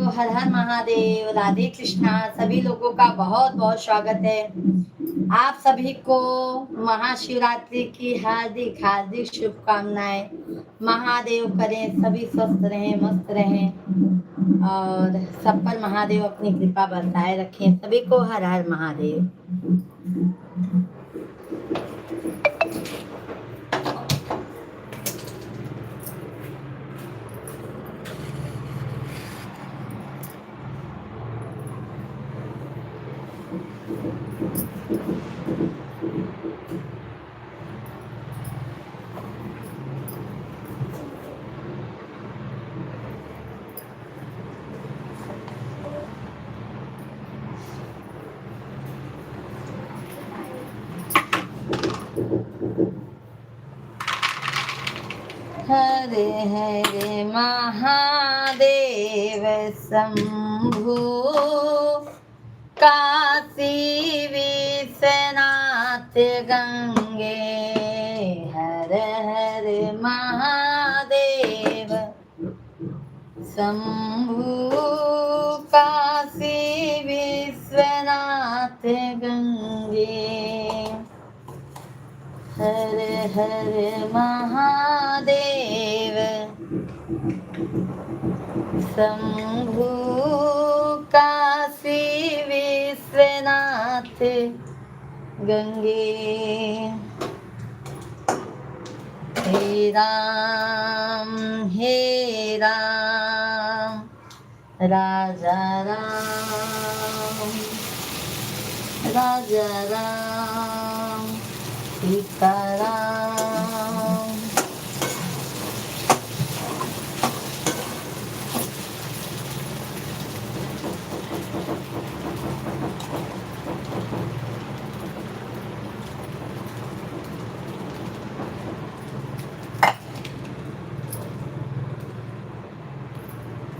हर हर महादेव, राधे कृष्णा। सभी लोगों का बहुत बहुत स्वागत है। आप सभी को महाशिवरात्रि की हार्दिक हार्दिक शुभकामनाएं। महादेव करें सभी स्वस्थ रहें, मस्त रहें और सब पर महादेव अपनी कृपा बरसाए रखें। सभी को हर हर महादेव। हरे हरे महादेव शंभु, काशी विश्वनाथ गंगे। हर हर महादेव शंभु, काशी विश्वनाथ गंगे। हर हर महादेव शंभु, काशी विश्वनाथ गंगे। हे राम राजा राम, राजा राम सीताराम।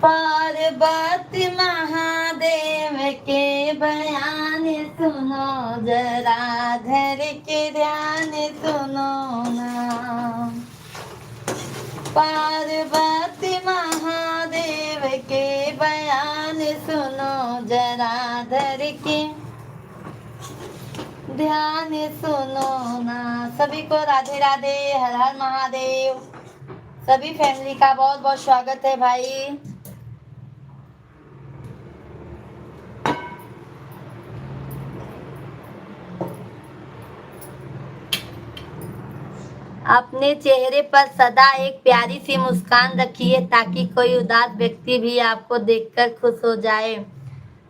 पार्वती महादेव के बयान सुनो जरा, धर के ध्यान सुनो ना। पार्वती महादेव के बयान सुनो जरा, धर के ध्यान सुनो ना। सभी को राधे राधे, हर हर महादेव। सभी फैमिली का बहुत बहुत स्वागत है भाई। अपने चेहरे पर सदा एक प्यारी सी मुस्कान रखिए ताकि कोई उदास व्यक्ति भी आपको देखकर खुश हो जाए।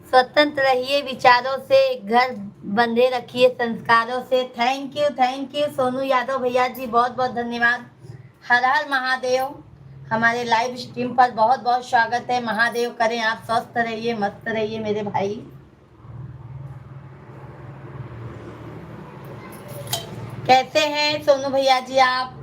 स्वतंत्र रहिए विचारों से, घर बंधे रखिए संस्कारों से। थैंक यू सोनू यादव भैया जी, बहुत बहुत धन्यवाद। हर हर महादेव। हमारे लाइव स्ट्रीम पर बहुत बहुत स्वागत है। महादेव करें आप स्वस्थ रहिए, मस्त रहिए मेरे भाई। कैसे हैं सोनू भैया जी आप?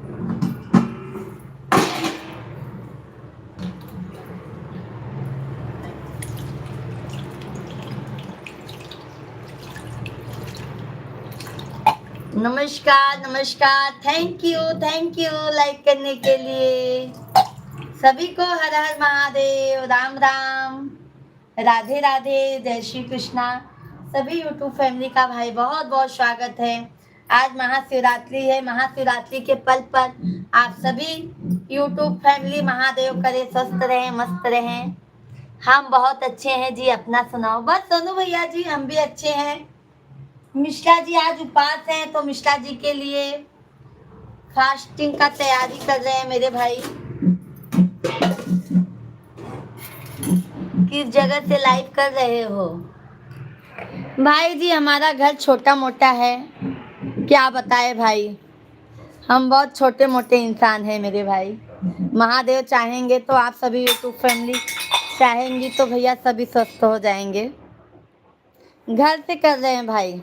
नमस्कार। थैंक यू लाइक करने के लिए। सभी को हर हर महादेव, राम राम, राधे राधे, जय श्री कृष्णा। सभी यूट्यूब फैमिली का भाई बहुत बहुत स्वागत है। आज महाशिवरात्रि है। महाशिवरात्रि के पल पर आप सभी यूट्यूब फैमिली महादेव करे स्वस्थ रहें, मस्त रहें। हम बहुत अच्छे हैं जी, अपना सुनाओ। बस सोनू भैया जी हम भी अच्छे हैं। मिश्रा जी आज उपास हैं तो मिश्रा जी के लिए फास्टिंग का तैयारी कर रहे हैं मेरे भाई। किस जगह से लाइव कर रहे हो भाई जी? हमारा घर छोटा मोटा है, क्या बताए भाई। हम बहुत छोटे मोटे इंसान हैं मेरे भाई। महादेव चाहेंगे तो आप सभी यूट्यूब फैमिली चाहेंगी तो भैया सभी स्वस्थ हो जाएंगे। घर से कर रहे हैं भाई।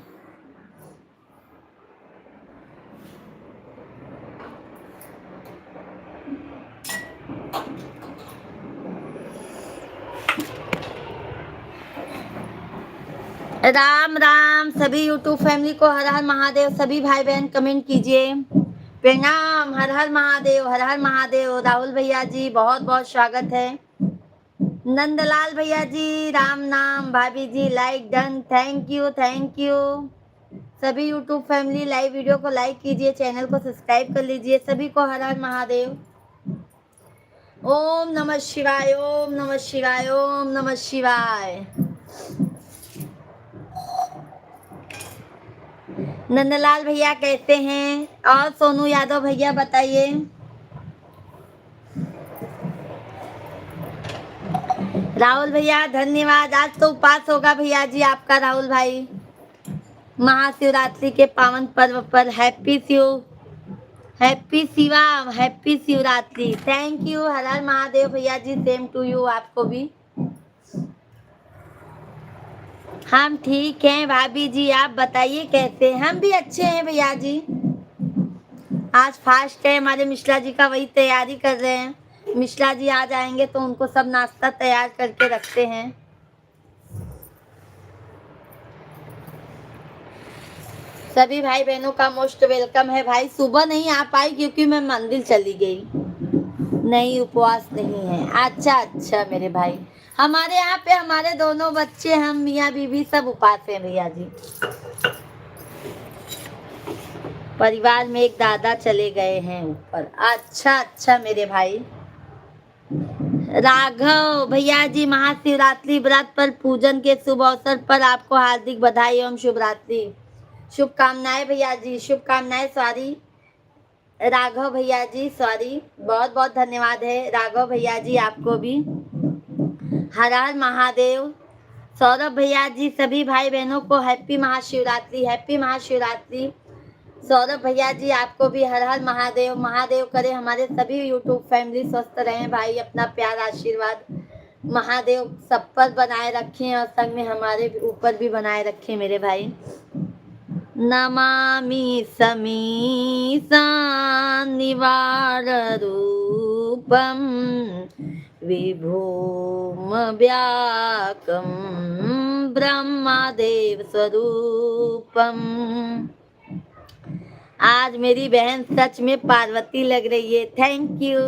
राम राम सभी यूट्यूब फैमिली को हर हर महादेव। सभी भाई बहन कमेंट कीजिए। प्रणाम, हर हर महादेव, हर हर महादेव। राहुल भैया जी बहुत बहुत स्वागत है। नंदलाल भैया जी राम नाम, भाभी जी like done, thank you thank you. सभी यूट्यूब फैमिली लाइव वीडियो को लाइक कीजिए, चैनल को सब्सक्राइब कर लीजिए। सभी को हर हर महादेव। ओम नमः शिवाय, ओम नमः शिवाय, ओम नमः शिवाय। नंदलाल भैया कहते हैं, और सोनू यादव भैया बताइए। राहुल भैया धन्यवाद। आज तो उपवास होगा भैया जी आपका राहुल भाई, महाशिवरात्रि के पावन पर्व पर। Happy Shiva, happy Shivaratri. Thank you, हर हर महादेव भैया जी, सेम टू यू आपको भी। हम ठीक हैं भाभी जी, आप बताइए कैसे। हम भी अच्छे हैं भैया जी। आज फास्ट है हमारे मिश्रा जी का, वही तैयारी कर रहे हैं। मिश्रा जी आ जाएंगे तो उनको सब नाश्ता तैयार करके रखते हैं। सभी भाई बहनों का मोस्ट वेलकम है। भाई सुबह नहीं आ पाई क्योंकि मैं मंदिर चली गई। नहीं उपवास नहीं है। अच्छा अच्छा मेरे भाई, हमारे यहाँ पे हमारे दोनों बच्चे, हम मियाँ बीवी सब उपवास हैं भैया जी। परिवार में एक दादा चले गए हैं ऊपर। अच्छा अच्छा मेरे भाई। राघव भैया जी महाशिवरात्रि व्रत पर पूजन के शुभ अवसर पर आपको हार्दिक बधाई एवं शुभरात्रि शुभकामनाएं भैया जी, शुभकामनाएं। सॉरी राघव भैया जी, सॉरी, बहुत बहुत धन्यवाद है राघव भैया जी आपको भी। हर हर महादेव। सौरभ भैया जी सभी भाई बहनों को हैप्पी महाशिवरात्रि, हैप्पी महाशिवरात्रि। सौरभ भैया जी आपको भी हर हर महादेव। महादेव करे हमारे सभी यूट्यूब फैमिली स्वस्थ रहें भाई, अपना प्यार आशीर्वाद महादेव सब पर बनाए रखें और संग में हमारे ऊपर भी बनाए रखें मेरे भाई। नमामि समीशान्निवार रूपम विभूमव्याकं ब्रह्मदेव स्वरूपम। आज मेरी बहन सच में पार्वती लग रही है। थैंक यू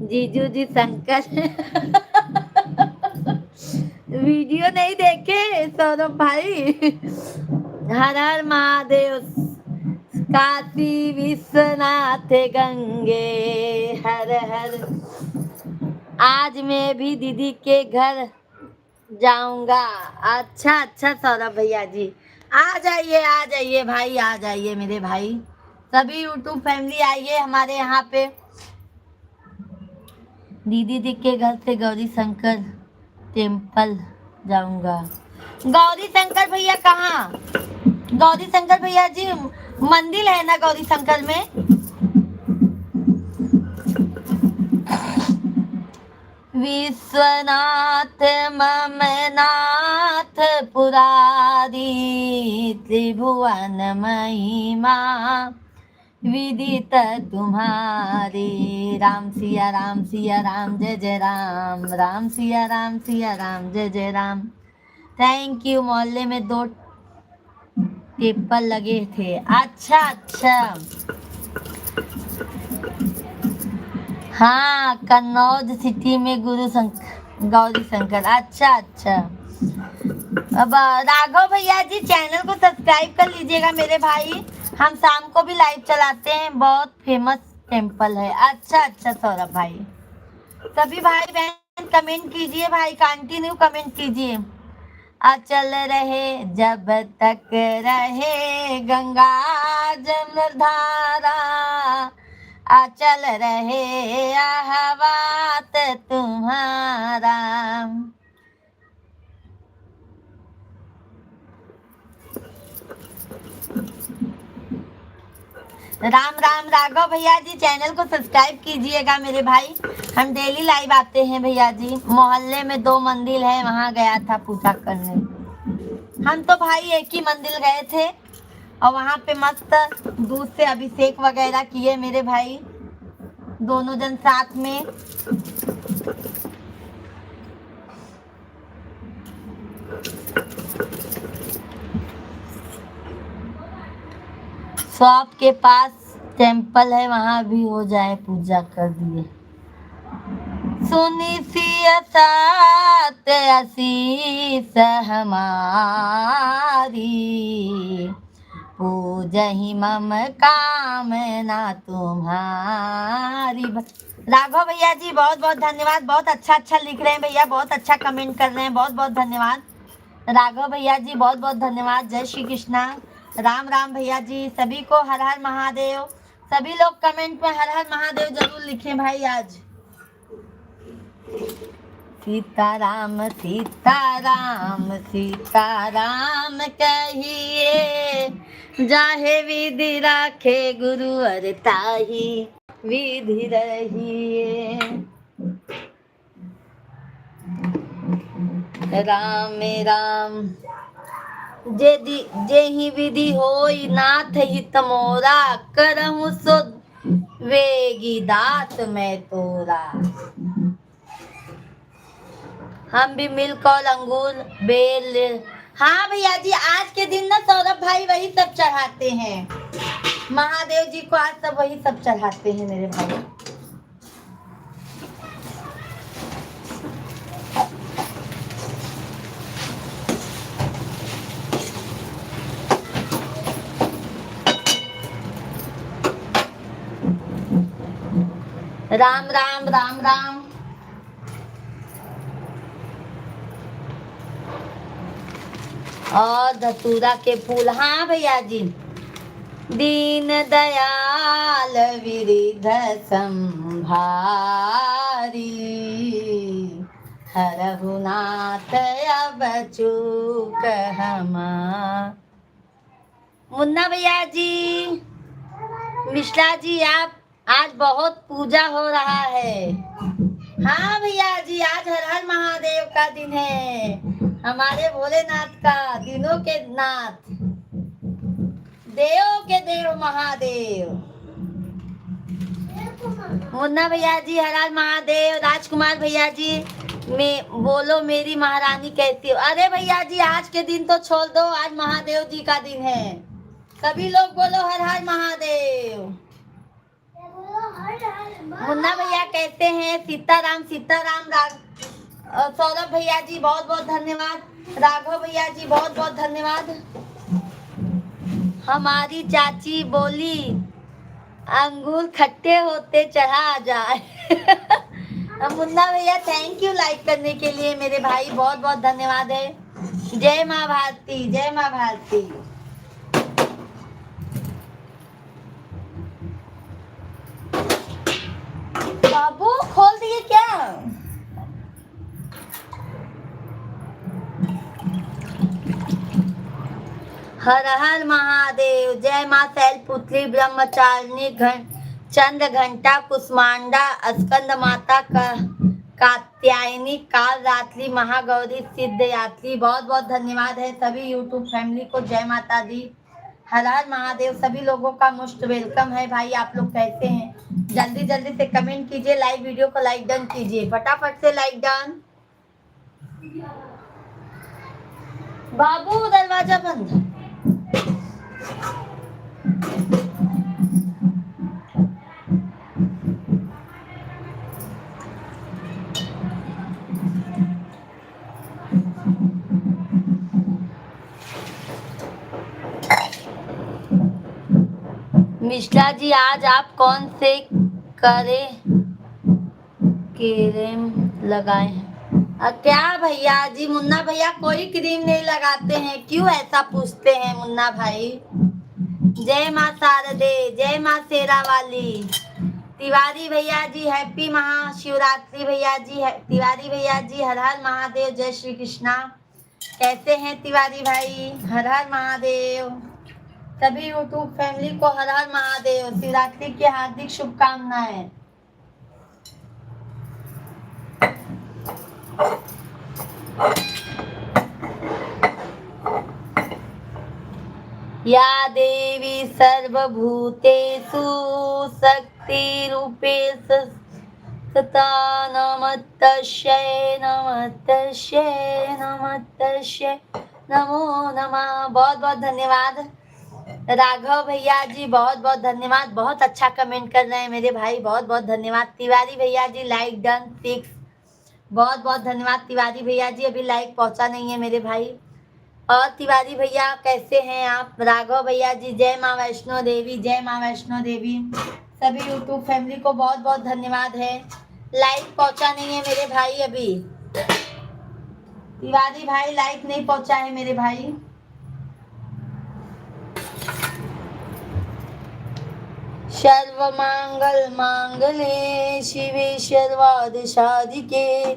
जीजू जी शंकर। वीडियो नहीं देखे सौरभ भाई। हर हर महादेव। काशी विश्वनाथ गंगे हर हर। आज मैं भी दीदी के घर जाऊंगा। अच्छा अच्छा सौरभ भैया जी, आ जाइए भाई, आ जाइए मेरे भाई। सभी यूट्यूब फैमिली आइए हमारे यहाँ पे। दीदी दी के घर से गौरी शंकर टेम्पल जाऊंगा। गौरी शंकर भैया कहाँ? गौरी शंकर भैया जी मंदिर है ना गौरी शंकर में? विश्वनाथ ममनाथ पुरारी त्रिभुवन महिमा विदित तुम्हारे। राम सिया राम सिया राम जय जय राम, राम सिया राम जय जय राम। Thank you. मोहल्ले में 2 टेम्पल लगे थे। अच्छा अच्छा, हाँ कन्नौज सिटी में गौरी शंकर। अच्छा अच्छा। अब राघव भैया जी चैनल को सब्सक्राइब कर लीजिएगा मेरे भाई। हम शाम को भी लाइव चलाते हैं, बहुत फेमस टेम्पल है। अच्छा अच्छा सौरभ भाई। सभी भाई बहन कमेंट कीजिए भाई, कंटिन्यू कमेंट कीजिए। अचल रहे जब तक रहे गंगा जलधारा, अचल रहे आहवात तुम्हारा। राम राम राघव भैया जी, चैनल को सब्सक्राइब कीजिएगा मेरे भाई। हम डेली लाइव आते हैं भैया जी। मोहल्ले में 2 मंदिर है, वहां गया था पूजा करने। हम तो भाई एक ही मंदिर गए थे और वहां पे मस्त दूध से अभिषेक वगैरह किए मेरे भाई, दोनों जन साथ में। शॉप के पास टेम्पल है, वहां भी हो जाए पूजा कर दिए। सुनी सी असत आशीष हमारी, पूजहि मम कामना तुम्हारी। राघव भैया जी बहुत बहुत धन्यवाद, बहुत अच्छा अच्छा लिख रहे हैं भैया, बहुत अच्छा कमेंट कर रहे हैं, बहुत बहुत धन्यवाद राघव भैया जी, बहुत बहुत धन्यवाद। जय श्री कृष्णा, राम राम भैया जी, सभी को हर हर महादेव। सभी लोग कमेंट में हर हर महादेव जरूर लिखें भाई आज। सीताराम सीताराम सीताराम कहिए, जाहे विधि राखे गुरु अर ताही विधि रहिए। राम राम जेहि विधि होई, नाथ हित मोरा, करहु सो वेगी दात मैं तोरा। हम भी मिल्क और अंगूर बेल। हाँ भैया जी, आज के दिन ना सौरभ भाई वही सब चढ़ाते हैं, महादेव जी को आज सब वही सब चढ़ाते हैं मेरे भाई। राम राम राम राम। और धतूरा के फूल, हाँ भैया जी। दीन दयाल विरिध संभारी, हरहु नाथ अब चूक हमा। मुन्ना भैया जी, मिश्रा जी, आप आज बहुत पूजा हो रहा है। हाँ भैया जी, आज हर हर महादेव का दिन है, हमारे भोलेनाथ का, दिनों के नाथ, देव के देव महादेव। मुन्ना भैया जी हर हर महादेव। राजकुमार भैया जी, मैं बोलो मेरी महारानी कैसी हो। अरे भैया जी, आज के दिन तो छोड़ दो, आज महादेव जी का दिन है। सभी लोग बोलो हर हर महादेव। मुन्ना भैया कहते हैं सीताराम सीताराम। सौरभ भैया जी बहुत बहुत धन्यवाद, राघव भैया जी बहुत बहुत धन्यवाद। हमारी चाची बोली अंगूर खट्टे होते चढ़ा जाए। मुन्ना भैया थैंक यू लाइक करने के लिए मेरे भाई, बहुत बहुत धन्यवाद है। जय माँ भारती, जय माँ भारती। बाबू खोल दिए क्या? हर हर महादेव। जय माँ शैलपुत्री ब्रह्मचारिणी चंद्र घंटा कुष्मांडा स्कंद माता कात्यायनी काल रात्रि महागौरी सिद्ध यात्री। बहुत बहुत धन्यवाद है सभी यूट्यूब फैमिली को। जय माता दी, हर हर महादेव। सभी लोगों का मोस्ट वेलकम है भाई। आप लोग कैसे हैं? जल्दी जल्दी से कमेंट कीजिए, लाइव वीडियो को लाइक डन कीजिए, फटाफट से लाइक डन। बाबू दरवाजा बंद। मिश्रा जी, आज आप कौन से क्रीम लगाए हैं? क्या भैया जी? मुन्ना भैया कोई क्रीम नहीं लगाते हैं, क्यों ऐसा पूछते हैं मुन्ना भाई? जय माँ शारदे, जय माँ शेरा वाली। तिवारी भैया जी हैप्पी महाशिवरात्रि भैया जी। तिवारी भैया जी हर हर महादेव, जय श्री कृष्णा। कैसे हैं तिवारी भाई? हर हर महादेव। सभी यूट्यूब फैमिली को हर हर महादेव, शिवरात्रि की हार्दिक शुभकामनाएं। या देवी सर्वभूतेषु शक्तिरूपेण संस्थिता, नमस्तस्यै नमस्तस्यै नमस्तस्यै नमो नमः। बहुत बहुत धन्यवाद राघव भैया जी, बहुत बहुत धन्यवाद। बहुत अच्छा कमेंट कर रहे हैं मेरे भाई, बहुत बहुत धन्यवाद। तिवारी भैया जी लाइक डन 6। बहुत बहुत धन्यवाद तिवारी भैया जी, अभी लाइक पहुंचा नहीं है मेरे भाई। और तिवारी भैया कैसे हैं आप? राघव भैया जी जय माँ वैष्णो देवी, जय माँ वैष्णो देवी। सभी यूट्यूब फैमिली को बहुत बहुत धन्यवाद है। लाइक पहुंचा नहीं है मेरे भाई अभी। तिवारी भाई लाइक नहीं पहुंचा है मेरे भाई। सर्वमंगल मांगल्ये शिवे सर्वार्थ साधिके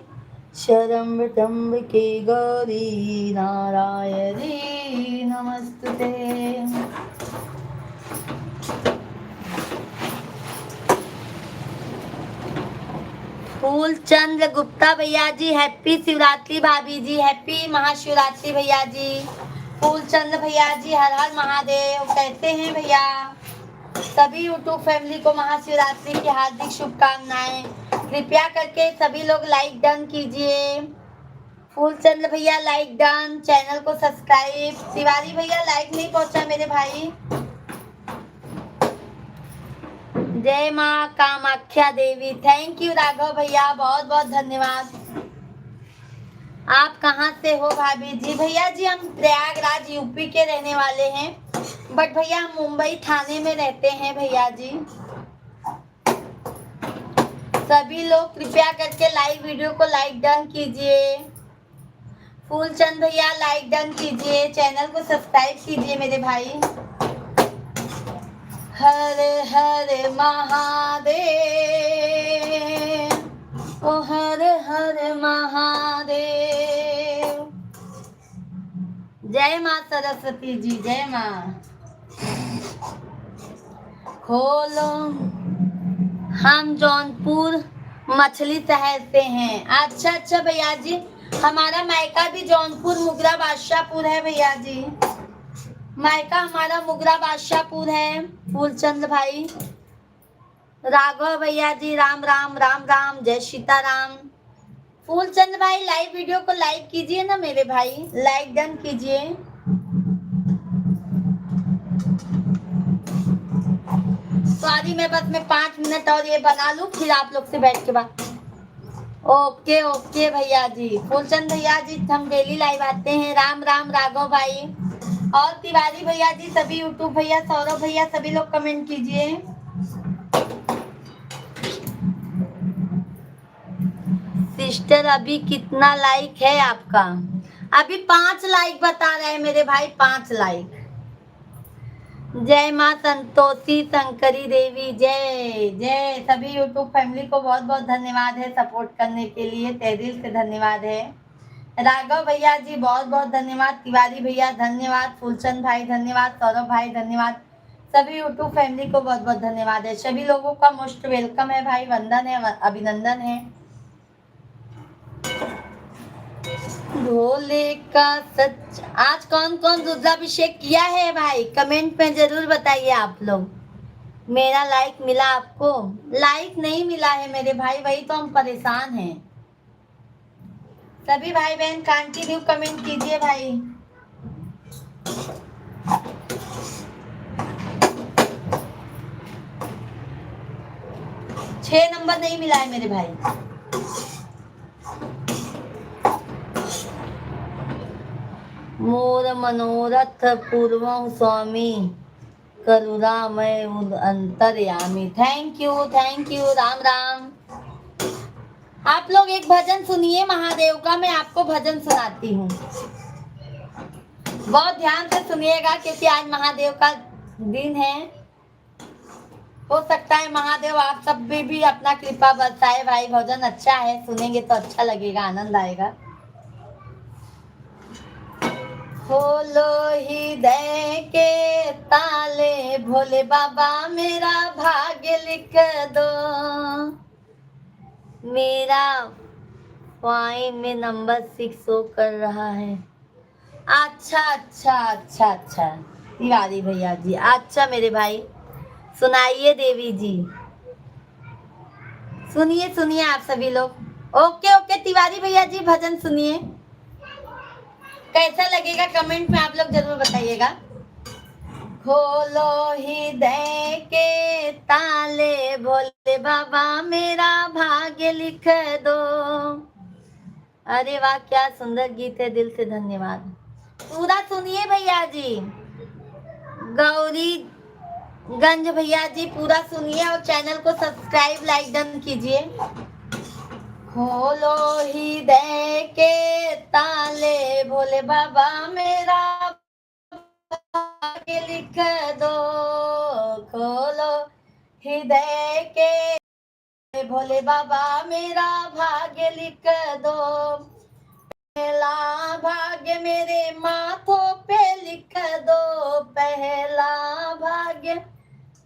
शरण्य के गौरी नारायणी नमस्तुते। फूलचंद्र गुप्ता भैया जी हैप्पी शिवरात्रि, भाभी जी हैप्पी महाशिवरात्रि भैया जी। फूलचंद्र भैया जी हर हर महादेव, कैसे हैं भैया? सभी यूट्यूब फैमिली को महाशिवरात्रि की हार्दिक शुभकामनाएं। कृपया करके सभी लोग लाइक डन कीजिए। फूलचंद्र भैया लाइक डन, चैनल को सब्सक्राइब। तिवारी भैया लाइक नहीं पहुंचा मेरे भाई। जय माँ कामाख्या देवी, थैंक यू राघव भैया, बहुत बहुत धन्यवाद। आप कहाँ से हो भाभी जी? भैया जी हम प्रयागराज यूपी के रहने वाले हैं, बट भैया हम मुंबई थाने में रहते हैं भैया जी। सभी लोग कृपया करके लाइव वीडियो को लाइक डन कीजिए। फूलचंद भैया लाइक डन कीजिए, चैनल को सब्सक्राइब कीजिए मेरे भाई। हर हर महादेव, ओ हर हर महादेव। जय माँ सरस्वती जी, जय माँ। खोलो, हम जौनपुर मछली शहर से हैं। अच्छा अच्छा भैया जी, हमारा मायका भी जौनपुर मुगरा बादशाहपुर है भैया जी। मायका हमारा मुगरा बादशाहपुर है। फूलचंद भाई, राघव भैया जी राम राम राम राम, जय सीताराम। फूलचंद भाई लाइव वीडियो को लाइक कीजिए ना मेरे भाई, लाइक डन कीजिए। सॉरी मैं बस में 5 मिनट और ये बना लूं, फिर आप लोग से बैठ के बात। ओके ओके भैया जी। फूलचंद भैया जी हम डेली लाइव आते हैं। राम राम राघव भाई और तिवारी भैया जी, सभी यूट्यूब भैया, सौरभ भैया, सभी लोग कमेंट कीजिए। सिस्टर अभी कितना लाइक है आपका? अभी 5 लाइक बता रहे हैं मेरे भाई, 5 लाइक। जय माँ संतोषी शंकरी देवी, जय जय। सभी यूट्यूब फैमिली को बहुत बहुत धन्यवाद है सपोर्ट करने के लिए, तहे दिल से धन्यवाद है। राघव भैया जी बहुत बहुत धन्यवाद, तिवारी भैया धन्यवाद, फूलचंद भाई धन्यवाद, सौरभ भाई धन्यवाद। सभी यूट्यूब फैमिली को बहुत बहुत धन्यवाद है। सभी लोगों का मोस्ट वेलकम है भाई, वंदन है, अभिनंदन है। भोले का सच, आज कौन कौन रुद्राभिषेक किया है भाई? कमेंट में जरूर बताइए आप लोग। मेरा लाइक मिला आपको? लाइक नहीं मिला है मेरे भाई, वही तो हम परेशान हैं। सभी भाई बहन कंटिन्यू कमेंट कीजिए भाई। छह नंबर नहीं मिला है मेरे भाई। मोर मनोरथ पूर्वं स्वामी करुणामय अंतर्यामी। Thank you Ram Ram. आप लोग एक भजन सुनिए महादेव का, मैं आपको भजन सुनाती हूँ। बहुत ध्यान से सुनिएगा क्योंकि आज महादेव का दिन है। हो सकता है महादेव आप सब भी अपना कृपा बरसाए भाई। भजन अच्छा है, सुनेंगे तो अच्छा लगेगा, आनंद आएगा। खोलो हृदय के ताले, भोले बाबा मेरा भाग्य लिख दो। मेरा फाइन में नंबर 6 शो कर रहा है। अच्छा तिवारी भैया जी, अच्छा मेरे भाई सुनाइए। देवी जी सुनिए आप सभी लोग। ओके तिवारी भैया जी भजन सुनिए, कैसा लगेगा कमेंट में आप लोग जरूर बताइएगा। खोलो हृदय के ताले, भोले बाबा मेरा भाग्य लिख दो। अरे वाह, क्या सुंदर गीत है, दिल से धन्यवाद। पूरा सुनिए भैया जी। गौरी गंज भैया जी पूरा सुनिए और चैनल को सब्सक्राइब लाइक डन कीजिए। खोलो हृदय के ताले, भोले बाबा मेरा भाग्य लिख दो। खोलो हृदय के, भोले बाबा मेरा भाग्य लिख दो। पहला भाग्य मेरे माथों पे लिख दो। पहला भाग्य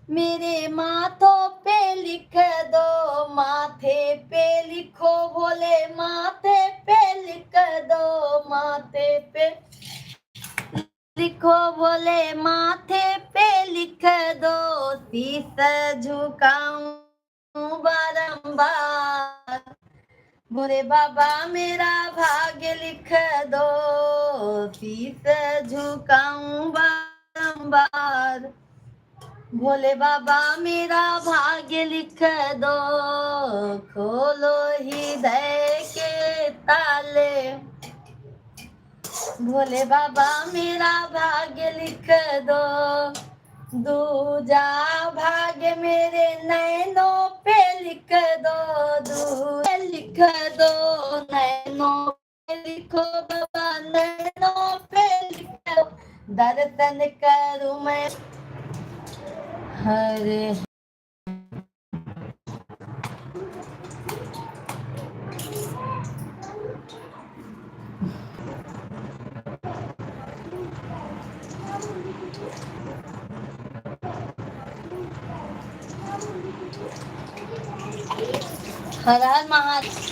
मेरे माथों पे लिख दो। माथे पे लिखो भोले, माथे पे लिख दो। माथे पे लिखो भोले, माथे पे लिख दो। शीस झुकाऊं बारंबार, भोले बाबा मेरा भाग्य लिख दो। शीस झुकाऊं बारंबार, भोले बाबा मेरा भाग्य लिख दो। खोलो हृदय के ताले, भोले बाबा मेरा भाग्य लिख दो। दूजा भाग्य मेरे नैनों पे लिख दो। दूजा लिख दो, नैनों पे लिखो बाबा, नैनों पे लिख दो। दर्शन करूं मैं हरे। हर हर महादेव।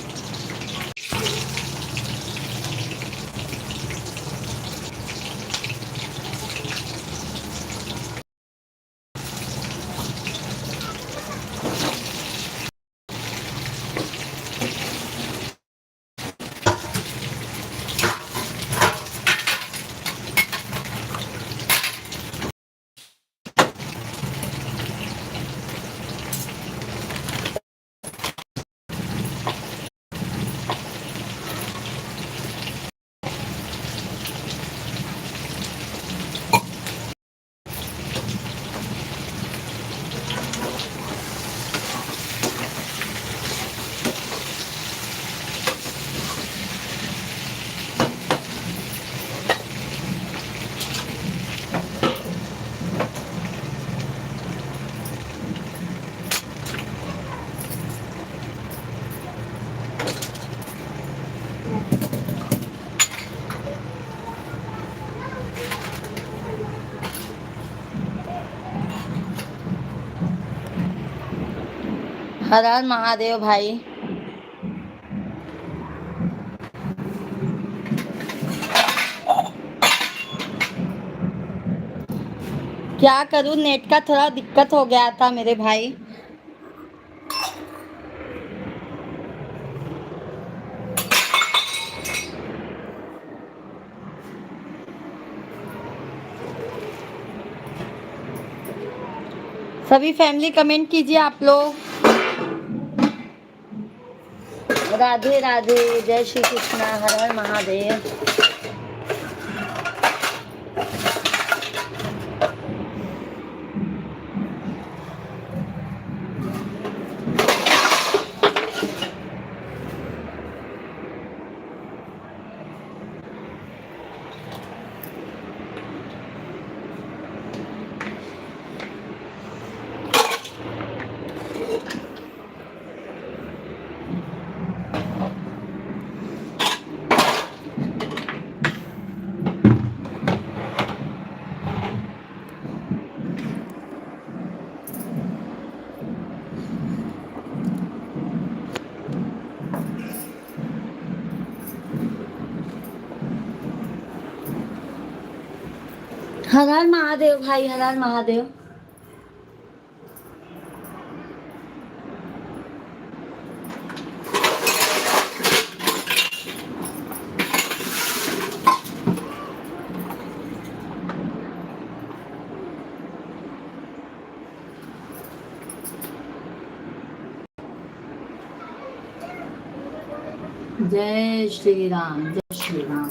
हर हर महादेव भाई। क्या करूं, नेट का थोड़ा दिक्कत हो गया था मेरे भाई। सभी फैमिली कमेंट कीजिए आप लोग। राधे राधे, जय श्री कृष्ण, हर हर महादेव। हर हर महादेव भाई, हर हर महादेव। जय श्री राम, जय श्री राम।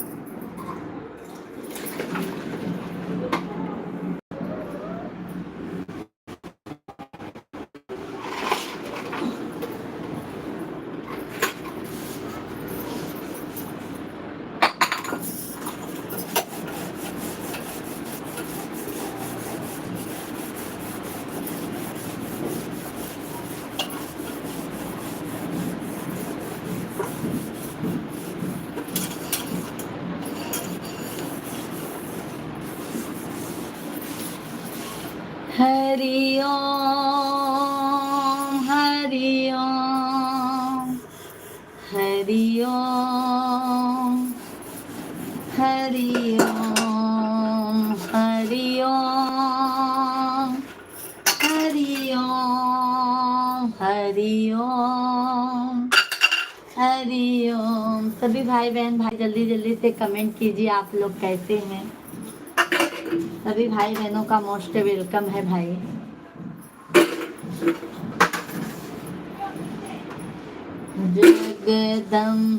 हरि ओम, हरि ओम, हरि ओम, हरि ओम, हरि ओम, हरि ओम, हरि ओम, हरि ओम। सभी भाई बहन भाई जल्दी जल्दी से कमेंट कीजिए, आप लोग कैसे हैं। सभी भाई बहनों का मोस्ट वेलकम है भाई। जगदम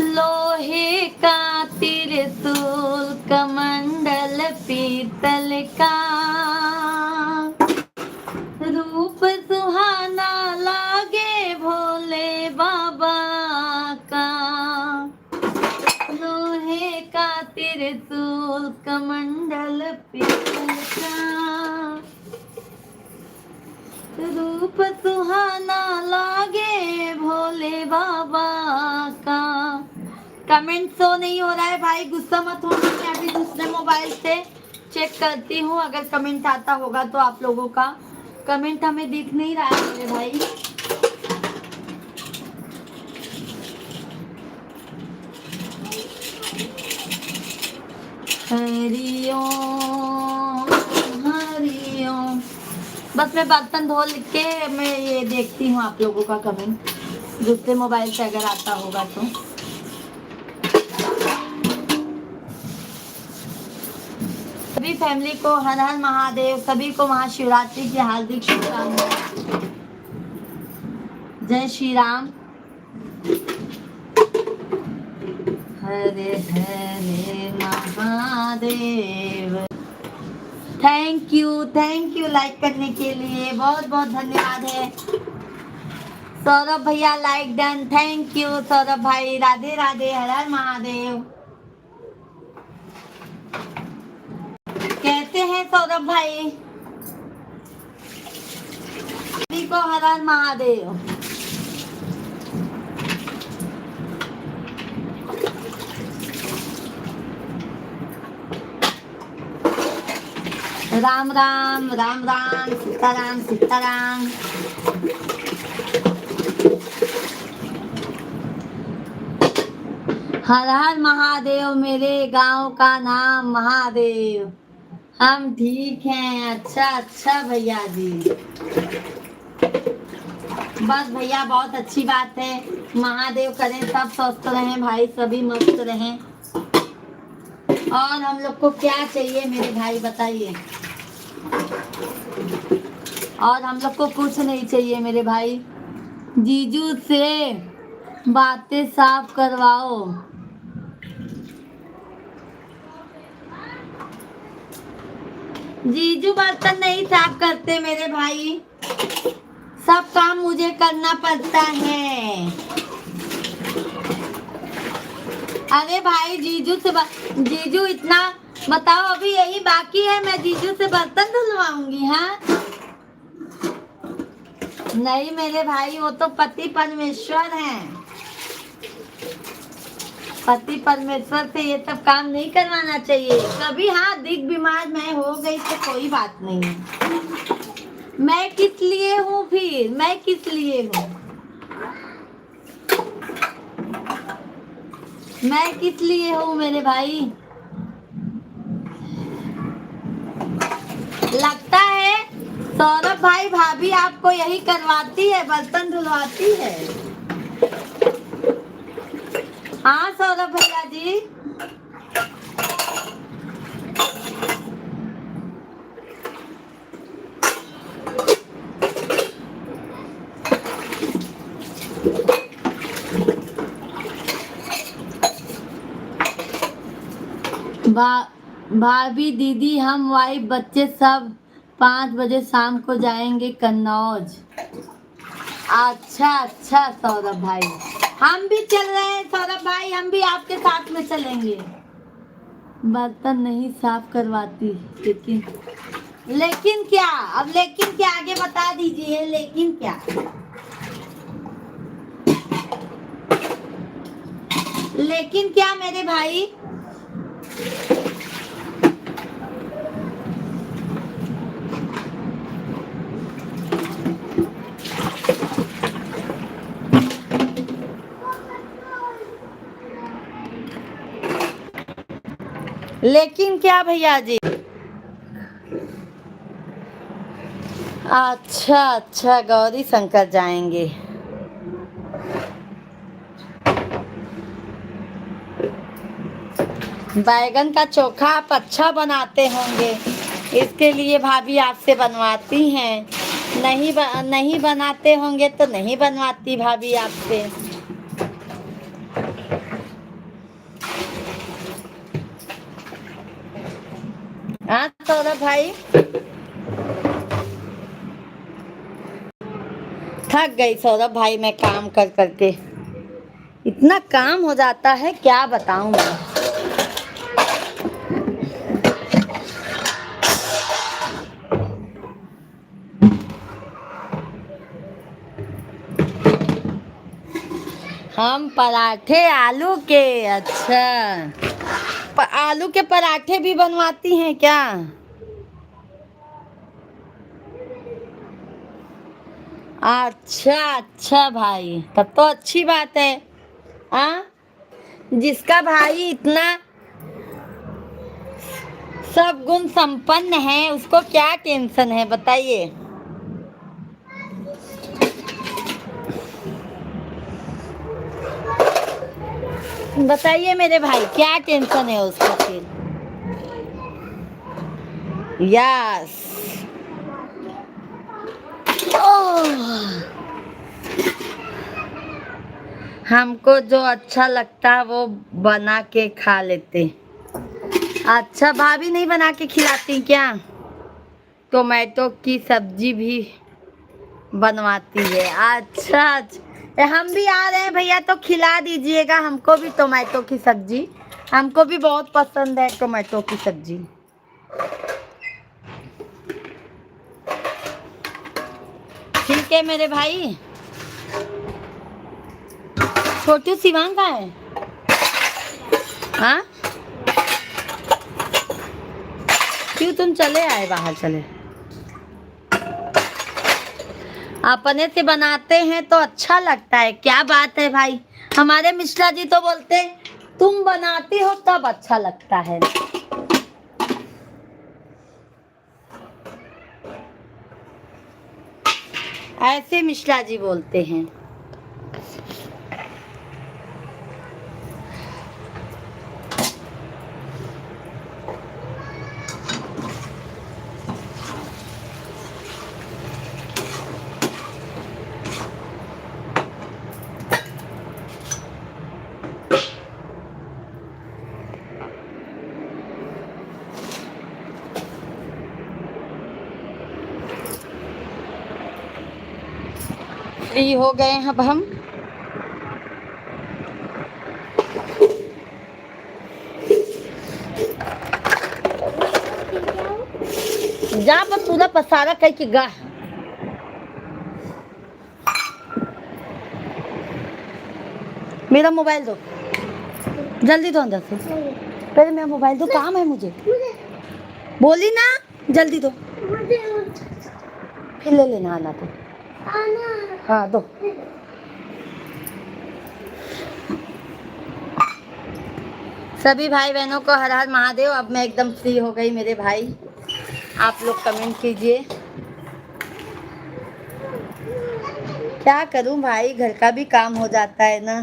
लोहे का त्रिशूल कमंडल पीतल का, रूप सुहाना लागे भोले बाबा का। लोहे का त्रिशूल कमंडल पीतल का, रूप सुहाना लागे भोले बाबा का। कमेंट शो नहीं हो रहा है भाई, गुस्सा मत होना। मैं अभी दूसरे मोबाइल से चेक करती हूँ, अगर कमेंट आता होगा तो आप लोगों का। कमेंट हमें दिख नहीं रहा है मेरे भाई। हरि ओम, हरि ओम। बस मैं बर्तन धो लिख के मैं ये देखती हूँ आप लोगों का कमेंट, दूसरे मोबाइल से अगर आता होगा तो। सभी फैमिली को हर हर महादेव, सभी को महाशिवरात्रि की हार्दिक शुभकामनाएं। जय Shri Ram. Hare Hare Mahadev. Thank you like करने के लिए, बहुत बहुत धन्यवाद है। सौरभ भैया like done, thank you Saurabh भाई। राधे राधे, हर हर महादेव। कैसे हैं सौरभ भाई? सभी को हर हर महादेव। राम राम, राम राम, सीताराम सीताराम। हर हर महादेव, मेरे गांव का नाम महादेव। हम ठीक हैं। अच्छा अच्छा भैया जी, बस भैया बहुत अच्छी बात है। महादेव करें सब स्वस्थ रहें भाई, सभी मस्त रहें। और हम लोग को क्या चाहिए मेरे भाई बताइए। और हम लोग को कुछ नहीं चाहिए मेरे भाई। जीजू से बातें साफ करवाओ। जीजू बर्तन नहीं साफ करते मेरे भाई, सब काम मुझे करना पड़ता है। अरे भाई जीजू से जीजू इतना बताओ, अभी यही बाकी है, मैं जीजू से बर्तन धुलवाऊंगी? हाँ नहीं मेरे भाई, वो तो पति परमेश्वर हैं। पति परमेश्वर से ये सब काम नहीं करवाना चाहिए कभी। हाँ दिख बीमार मैं हो गई तो कोई बात नहीं है। मैं किस लिए हूँ फिर, मैं किस लिए हूँ, मैं किस लिए हूँ मेरे भाई? लगता है सौरभ भाई भाभी आपको यही करवाती है, बर्तन धुलवाती है। हाँ सौरभ भैया जी, भाभी दीदी हम वाइफ बच्चे सब 5 बजे शाम को जाएंगे कन्नौज। अच्छा अच्छा सौरभ भाई, हम भी चल रहे हैं सौरभ भाई, हम भी आपके साथ में चलेंगे। बर्तन नहीं साफ करवाती, लेकिन लेकिन क्या, अब लेकिन क्या आगे बता दीजिए, लेकिन क्या? लेकिन क्या मेरे भाई? लेकिन क्या भैया जी? अच्छा अच्छा, गौरी शंकर जाएंगे। बैगन का चोखा आप अच्छा बनाते होंगे, इसके लिए भाभी आपसे बनवाती हैं। नहीं बनाते होंगे तो नहीं बनवाती भाभी आपसे। हाँ सौरभ भाई, थक गई सौरभ भाई मैं काम कर करके, इतना काम हो जाता है क्या बताऊं मैं। हम पराठे आलू के, अच्छा आलू के पराठे भी बनवाती हैं क्या? अच्छा अच्छा भाई, तब तो अच्छी बात है। हाँ, जिसका भाई इतना सब गुण संपन्न है उसको क्या टेंशन है बताइए। बताइए मेरे भाई, क्या टेंशन है उसको फिर? यस। हमको जो अच्छा लगता है वो बना के खा लेते। अच्छा, भाभी नहीं बना के खिलाती क्या? टोमेटो की सब्जी भी बनवाती है। अच्छा अच्छा, हम भी आ रहे हैं भैया, तो खिला दीजिएगा हमको भी टोमेटो की सब्जी, हमको भी बहुत पसंद है टोमेटो की सब्जी। ठीक है मेरे भाई। छोटू शिवांग का है? हाँ, क्यों तुम चले आए बाहर? चले अपने से बनाते हैं तो अच्छा लगता है, क्या बात है भाई। हमारे मिश्रा जी तो बोलते हैं तुम बनाती हो तब अच्छा लगता है। ऐसे मिश्रा जी बोलते हैं। फ्री हो गए हैं अब हम। जा बस पूरा पसारा कह के गा। मेरा मोबाइल दो, जल्दी दो अंदर से। पहले मेरा मोबाइल दो, काम है मुझे। बोली ना, जल्दी दो, फिर ले लेना आना तो। हाँ दो। सभी भाई बहनों को हर हर महादेव। अब मैं एकदम फ्री हो गई मेरे भाई, आप लोग कमेंट कीजिए। क्या करूं भाई, घर का भी काम हो जाता है ना।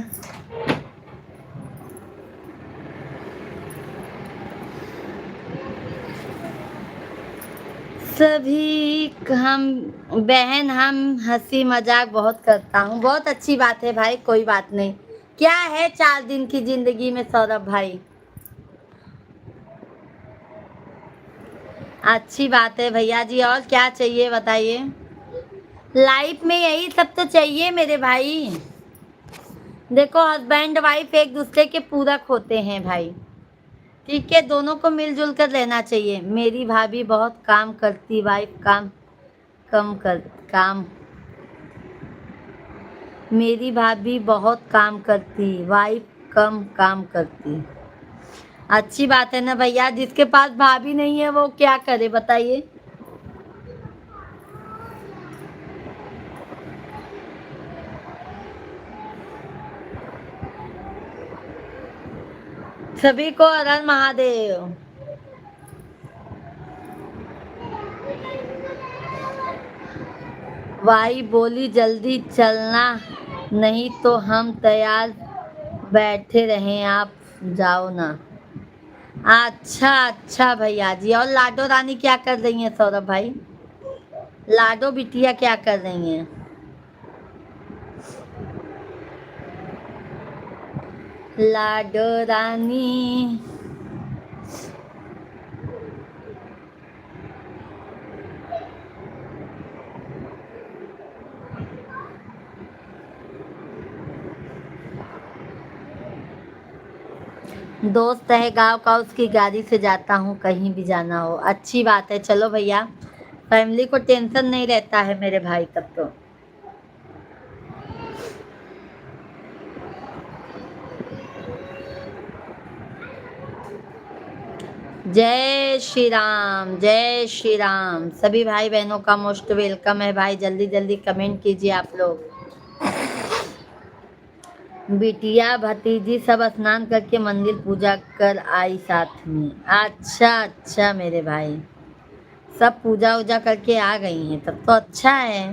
सभी हम बहन हम हंसी मजाक बहुत करता हूँ। बहुत अच्छी बात है भाई, कोई बात नहीं। क्या है 4 दिन की जिंदगी में सौरभ भाई। अच्छी बात है भैया जी, और क्या चाहिए बताइए। लाइफ में यही सब तो चाहिए मेरे भाई। देखो हस्बैंड वाइफ एक दूसरे के पूरक होते हैं भाई। ठीक है, दोनों को मिलजुल कर रहना चाहिए। मेरी भाभी बहुत काम करती, वाइफ काम कम कर काम मेरी भाभी बहुत काम करती, वाइफ कम काम करती। अच्छी बात है ना भैया, जिसके पास भाभी नहीं है वो क्या करे बताइए। सभी को हर हर महादेव। वाई बोली जल्दी चलना, नहीं तो हम तैयार बैठे रहें, आप जाओ ना। अच्छा अच्छा भैया जी, और लाडो रानी क्या कर रही हैं सौरभ भाई? लाडो बिटिया क्या कर रही हैं? लाडो रानी। दोस्त है गांव का, उसकी गाड़ी से जाता हूँ कहीं भी जाना हो। अच्छी बात है, चलो भैया, फैमिली को टेंशन नहीं रहता है मेरे भाई तब तो। जय श्री राम, जय श्री राम। सभी भाई बहनों का मोस्ट वेलकम है भाई। जल्दी जल्दी कमेंट कीजिए आप लोग। बिटिया भतीजी सब स्नान करके मंदिर पूजा कर आई साथ में। अच्छा अच्छा मेरे भाई, सब पूजा वूजा करके आ गई हैं, तब तो अच्छा है।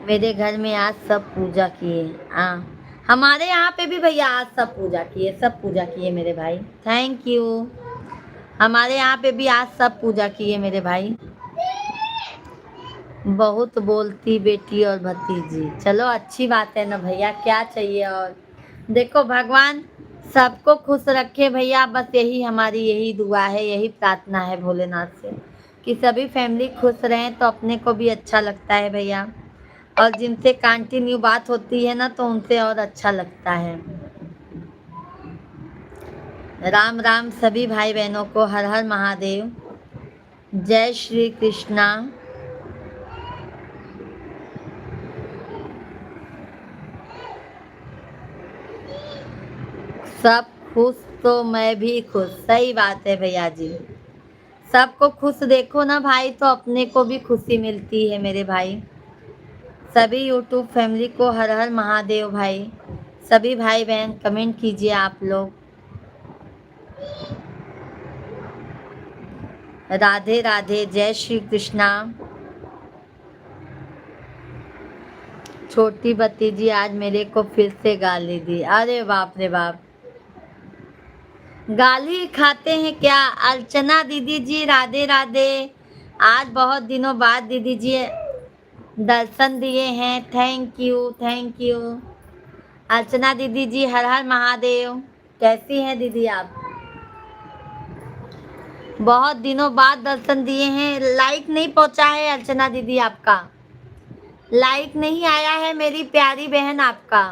मेरे घर में आज सब पूजा किए। हाँ, हमारे यहाँ पे भी भैया आज सब पूजा किए, सब पूजा किए मेरे भाई। Thank you. हमारे यहाँ पे भी आज सब पूजा किए मेरे भाई। बहुत बोलती बेटी और भतीजी, चलो अच्छी बात है ना भैया, क्या चाहिए और। देखो भगवान सबको खुश रखे भैया, बस यही हमारी यही दुआ है, यही प्रार्थना है भोलेनाथ से कि सभी फैमिली खुश रहें तो अपने को भी अच्छा लगता है भैया। और जिनसे कंटिन्यू बात होती है ना तो उनसे और अच्छा लगता है। राम राम सभी भाई बहनों को, हर हर महादेव। जय श्री कृष्णा। सब खुश तो मैं भी खुश। सही बात है भैया जी, सबको खुश देखो ना भाई तो अपने को भी खुशी मिलती है मेरे भाई। सभी यूट्यूब फैमिली को हर हर महादेव भाई। सभी भाई बहन कमेंट कीजिए आप लोग। राधे राधे, जय श्री कृष्णा। छोटी भतीजी आज मेरे को फिर से गाली दी। अरे बाप रे बाप, गाली खाते हैं क्या? अर्चना दीदी जी राधे राधे। आज बहुत दिनों बाद दीदी जी दर्शन दिए हैं। Thank you thank you. Archana दीदी जी हर हर महादेव। कैसी हैं दीदी आप? बहुत दिनों बाद दर्शन दिए हैं। लाइक नहीं पहुंचा है अर्चना दीदी आपका, लाइक नहीं आया है मेरी प्यारी बहन आपका।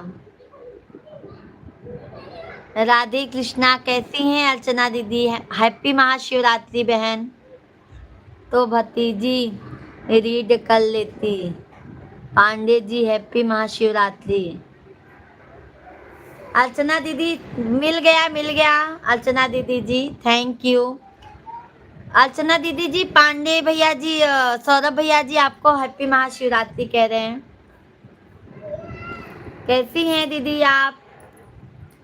राधे कृष्णा, कैसी हैं अर्चना दीदी? हैप्पी महाशिवरात्रि बहन। तो भतीजी रीड कर लेती। पांडे जी हैप्पी महाशिवरात्रि। अर्चना दीदी मिल गया, मिल गया अर्चना दीदी जी, थैंक यू। अर्चना दीदी जी, पांडे भैया जी, सौरभ भैया जी आपको हैप्पी महाशिवरात्रि कह रहे हैं। कैसी हैं दीदी आप?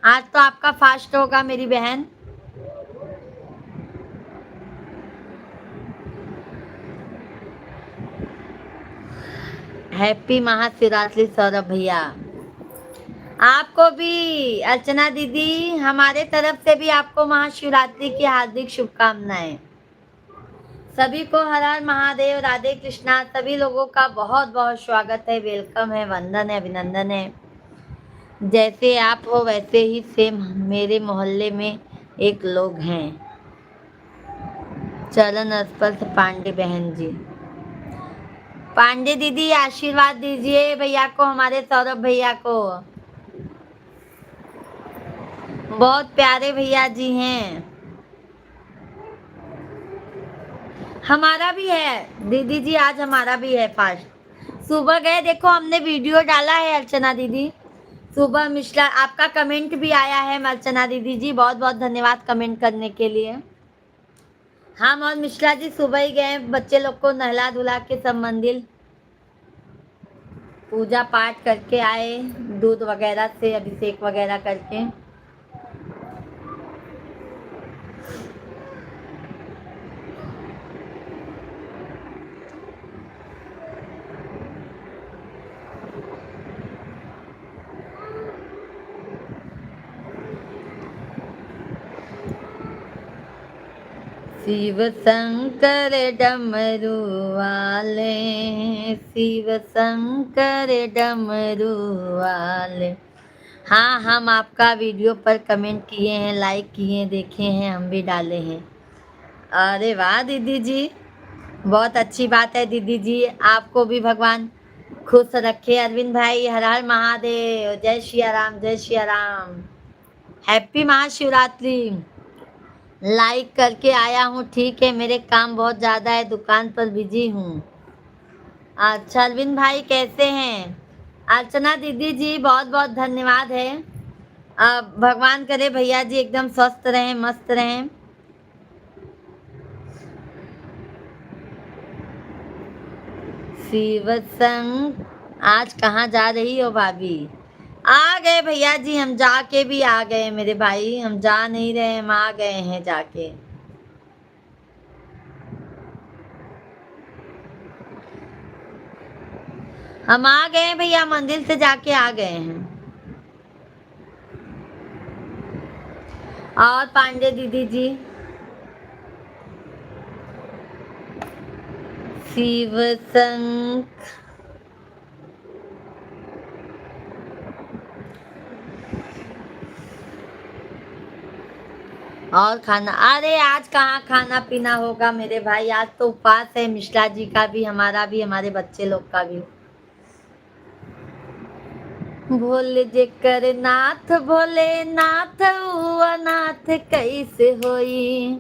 आज तो आपका फास्ट होगा मेरी बहन। हैप्पी महाशिवरात्रि सौरभ भैया। आपको भी अर्चना दीदी, हमारे तरफ से भी आपको महाशिवरात्रि की हार्दिक शुभकामनाएं। सभी को हर हर महादेव, राधे कृष्णा। सभी लोगों का बहुत बहुत स्वागत है, वेलकम है, वंदन है, अभिनंदन है। जैसे आप हो वैसे ही सेम मेरे मोहल्ले में एक लोग हैं, चरण स्पर्श पांडे बहन जी। पांडे दीदी आशीर्वाद दीजिए भैया को, हमारे सौरभ भैया को। बहुत प्यारे भैया जी हैं। हमारा भी है दीदी जी, आज हमारा भी है फास्ट। सुबह गए, देखो हमने वीडियो डाला है अर्चना दीदी। सुबह मिश्रा, आपका कमेंट भी आया है अर्चना दीदी जी, बहुत बहुत धन्यवाद कमेंट करने के लिए। हम और मिश्रा जी सुबह ही गए, बच्चे लोग को नहला धुला के सब मंदिर पूजा पाठ करके आए, दूध वगैरह से अभिषेक वगैरह करके। शिव शंकर डमरू वाले, शिव शंकर डमरू वाले। हाँ, हम आपका वीडियो पर कमेंट किए हैं, लाइक किए हैं, देखे हैं, हम भी डाले हैं। अरे वाह दीदी जी, बहुत अच्छी बात है दीदी जी। आपको भी भगवान खुश रखे। अरविंद भाई हर हर महादेव, जय श्री राम, जय श्री राम। हैप्पी महाशिवरात्रि। लाइक करके आया हूँ, ठीक है, मेरे काम बहुत ज़्यादा है, दुकान पर बिजी हूँ। अच्छा अरविंद भाई कैसे हैं? अर्चना दीदी जी बहुत बहुत धन्यवाद है। भगवान करे भैया जी एकदम स्वस्थ रहें, मस्त रहें। शिव संग, आज कहाँ जा रही हो भाभी? आ गए भैया जी, हम जाके भी आ गए मेरे भाई, हम जा नहीं रहे, हम आ गए हैं जाके। हम आ गए भैया, मंदिर से जाके आ गए हैं। और पांडे दीदी जी, शिव संग। और खाना, अरे आज कहाँ खाना पीना होगा मेरे भाई, आज तो उपवास है, मिश्रा जी का भी, हमारा भी, हमारे बच्चे लोग का भी। भोले जेकर नाथ, भोले नाथ अनाथ कैसे होई।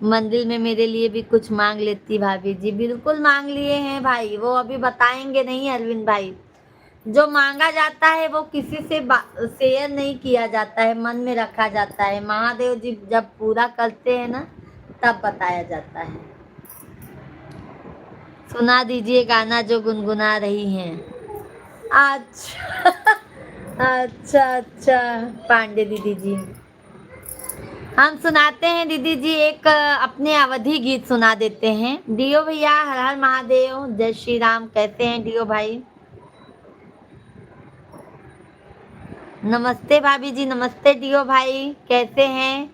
मंदिर में मेरे लिए भी कुछ मांग लेती भाभी जी। बिल्कुल मांग लिए हैं भाई, वो अभी बताएंगे नहीं अरविंद भाई। जो मांगा जाता है वो किसी से शेयर नहीं किया जाता है, मन में रखा जाता है। महादेव जी जब पूरा करते हैं ना, तब बताया जाता है। सुना दीजिए गाना जो गुनगुना रही हैं। अच्छा अच्छा अच्छा पांडे दीदी जी, हम सुनाते हैं दीदी जी, एक अपने अवधि गीत सुना देते हैं। डियो भैया हर हर महादेव, जय श्री राम। कैसे हैं डियो भाई? नमस्ते भाभी जी, नमस्ते डियो भाई, कैसे हैं?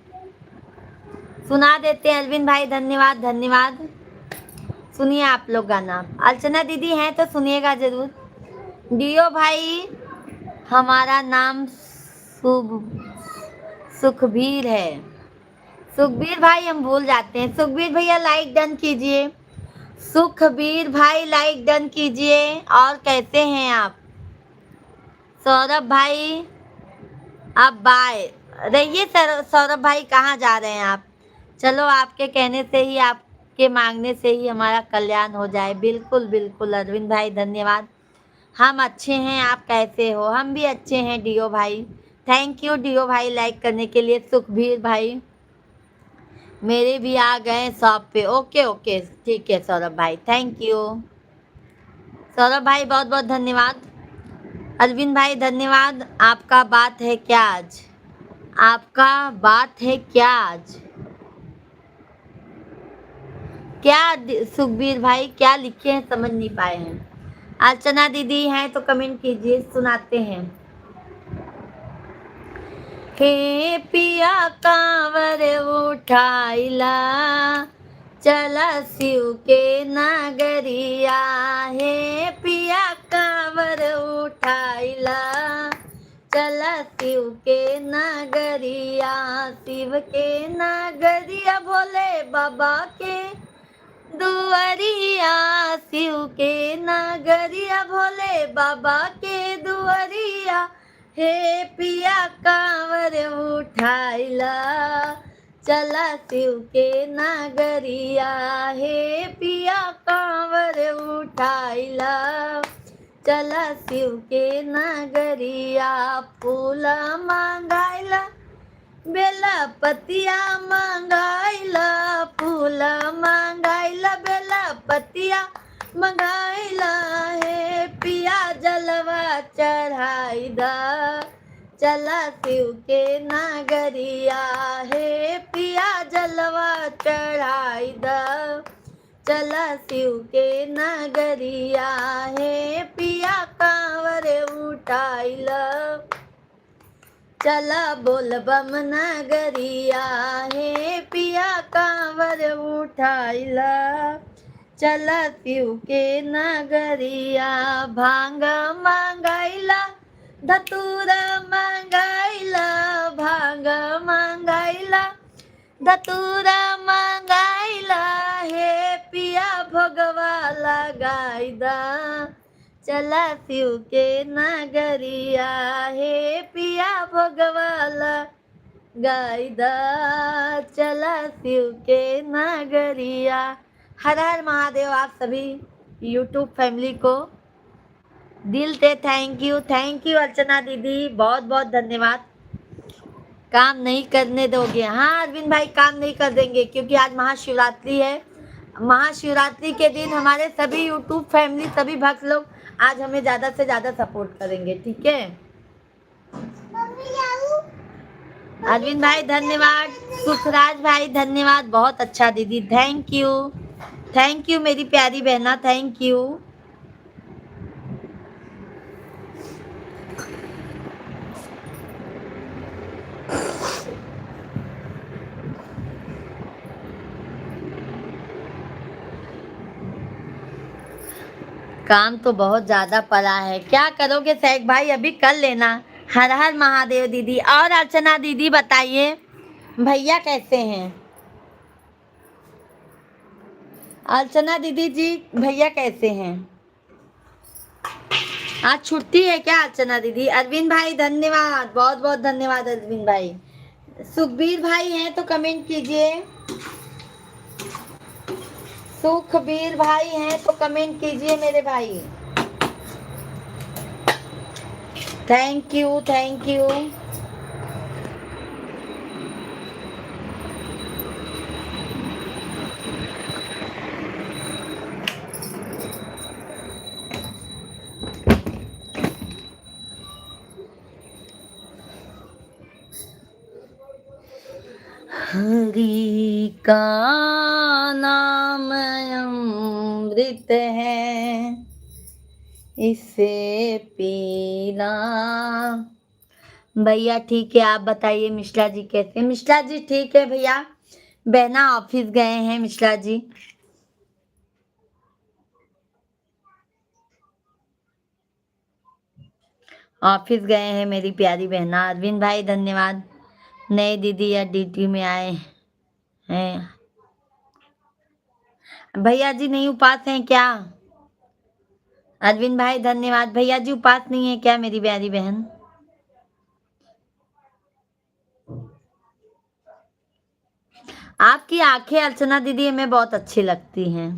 सुना देते हैं अरविंद भाई, धन्यवाद धन्यवाद। सुनिए आप लोग गाना, अर्चना दीदी हैं तो सुनिएगा जरूर। डियो भाई, हमारा नाम सुखबीर है। सुखबीर भाई हम भूल जाते हैं। सुखबीर भैया लाइक डन कीजिए। सुखबीर भाई लाइक डन कीजिए। और कैसे हैं आप? सौरभ भाई अब बाय रहिए। सौरभ भाई कहाँ जा रहे हैं आप? चलो आपके कहने से ही, आपके मांगने से ही हमारा कल्याण हो जाए। बिल्कुल बिल्कुल अरविंद भाई धन्यवाद। हम अच्छे हैं, आप कैसे हो? हम भी अच्छे हैं डियो भाई। थैंक यू डियो भाई लाइक करने के लिए। सुखबीर भाई मेरे भी आ गए शॉप पे। ओके ओके ठीक है सौरभ भाई, थैंक यू। सौरभ भाई बहुत बहुत धन्यवाद। अरविंद भाई धन्यवाद। आपका बात है क्या आज? आपका बात है क्या आज? क्या सुखबीर भाई क्या लिखे हैं समझ नहीं पाए हैं। अर्चना दीदी हैं तो कमेंट कीजिए, सुनाते हैं। हे पिया कांवर उठाइला, चला शिव के नगरिया। हे पिया कांवर उठाइला, चला शिव के नगरिया। शिव के नगरिया भोले बाबा के दुआरिया। शिव के नगरिया भोले बाबा के दुआरिया। हे पिया कांवर उठाइला, चला शिव के नगरिया। हे पिया कांवर उठाइला, चला शिव के नगरिया। फूल मांगाइला, बेला पतिया मांगाइला, फूल मांगाइला, बेला पतिया मंगाइला। हे पिया जलवा चढ़ाई दा, चला शिव के नगरिया। हे पिया जलवा चढ़ाई दा, चला शिव के नगरिया। हे पिया कांवर उठाइला, चला बोल बम नगरिया। हे पिया कांवर उठाइला, चला शिव के नगरिया। भांग मांगाइला, धतूरा मांगाइला, भांग मांगाइला, धतूरा मांगाइला। हे पिया भोगवा लगाइदा, चला शिव के नगरिया। हे पिया भोगवाला गाइदा, चला शिव के नगरिया। हर हर महादेव। आप सभी यूट्यूब फैमिली को दिल से थैंक यू अर्चना दीदी, बहुत बहुत धन्यवाद। काम नहीं करने दोगे? हाँ अरविंद भाई, काम नहीं कर देंगे क्योंकि आज महाशिवरात्रि है। महाशिवरात्रि के दिन हमारे सभी यूट्यूब फैमिली, सभी भक्त लोग आज हमें ज्यादा से ज्यादा सपोर्ट करेंगे, ठीक है। अरविंद भाई धन्यवाद, सुखराज भाई धन्यवाद, बहुत अच्छा दीदी, थैंक यू मेरी प्यारी बहना, थैंक यू। काम तो बहुत ज्यादा पड़ा है, क्या करोगे सैक भाई, अभी कर लेना। हर हर महादेव दीदी। और अर्चना दीदी बताइए भैया कैसे हैं? अर्चना दीदी जी भैया कैसे हैं? आज छुट्टी है क्या अर्चना दीदी? अरविंद भाई धन्यवाद, बहुत बहुत धन्यवाद अरविंद भाई। सुखबीर भाई हैं तो कमेंट कीजिए, सुखबीर भाई हैं तो कमेंट कीजिए मेरे भाई। Thank you. हरि का नाम अमृत है, इसे पीना। भैया ठीक है, आप बताइए मिश्रा जी कैसे? मिश्रा जी ठीक है भैया, बहना ऑफिस गए हैं मिश्रा जी। ऑफिस गए हैं मेरी प्यारी बहना। अरविंद भाई धन्यवाद, नए दीदी या ड्यूटी में आए हैं। भैया जी नहीं उपास हैं क्या? अरविंद भाई धन्यवाद। भैया जी उपास नहीं है क्या मेरी प्यारी बहन? आपकी आंखें अर्चना दीदी हमें बहुत अच्छी लगती हैं।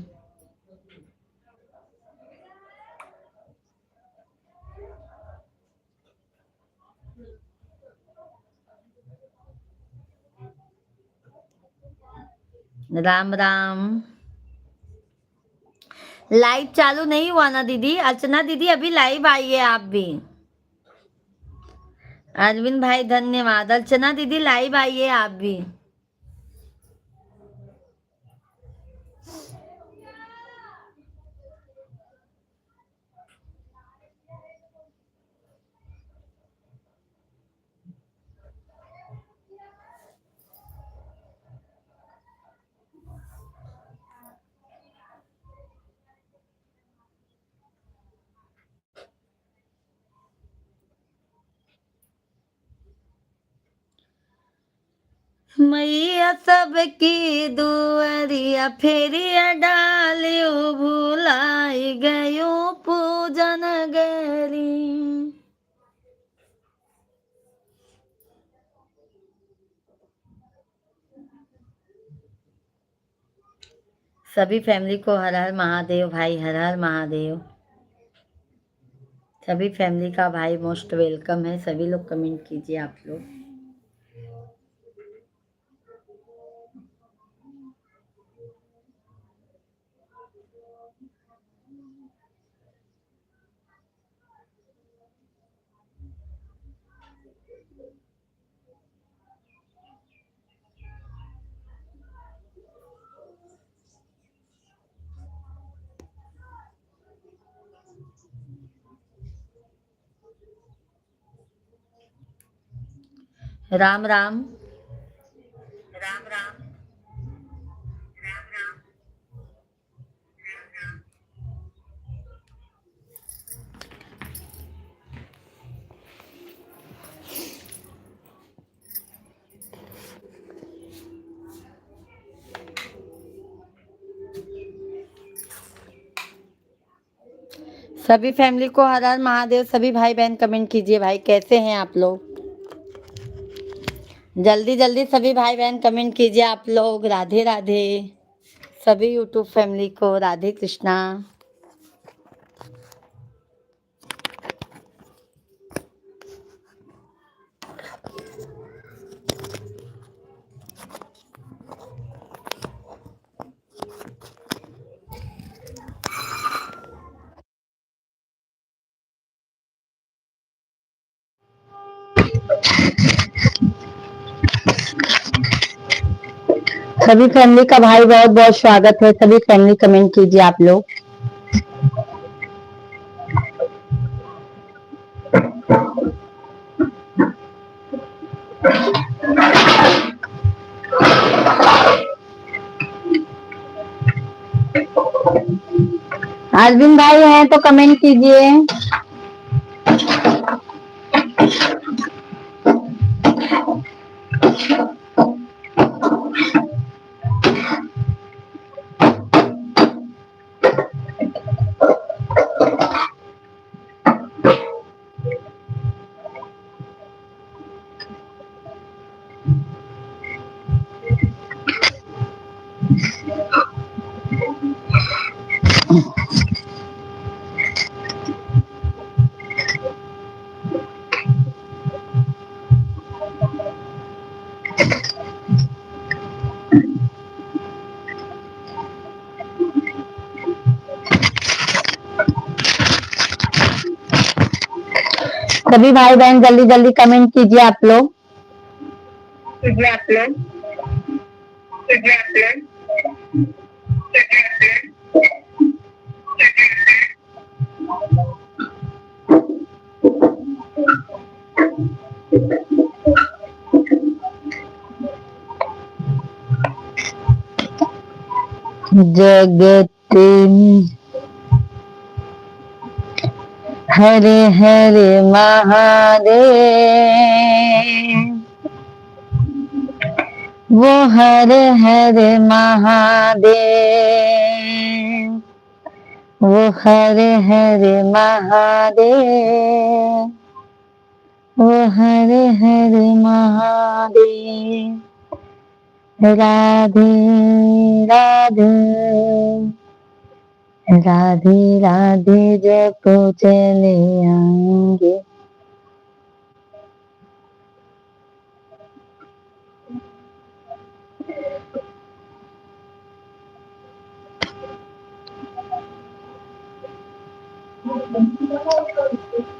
राम राम। लाइव चालू नहीं हुआ ना दीदी? अर्चना दीदी अभी लाइव आइए आप भी। अरविंद भाई धन्यवाद। अर्चना दीदी लाइव आइए आप भी। मैया सबकी दुअरिया फेरिया डालियो भुलाई गयो पूजन गरी। सभी फैमिली को हर हर महादेव भाई, हर हर महादेव। सभी फैमिली का भाई मोस्ट वेलकम है। सभी लोग कमेंट कीजिए आप लोग। राम राम। राम राम। सभी फैमिली को हर हर महादेव। सभी भाई बहन कमेंट कीजिए भाई, कैसे हैं आप लोग? जल्दी जल्दी सभी भाई बहन कमेंट कीजिए आप लोग। राधे राधे सभी यूट्यूब फैमिली को, राधे कृष्णा। सभी फैमिली का भाई बहुत बहुत स्वागत है। सभी फैमिली कमेंट कीजिए आप लोग। अरविंद भाई हैं तो कमेंट कीजिए। सभी भाई बहन जल्दी जल्दी कमेंट कीजिए आप लोग। जगत हरे हरे महादेव, वो हरे हरे महादेव, वो हरे हरे महादेव, वो हरे हरे महादेव। राधे राधे राधे राधे जप चले आएंगे।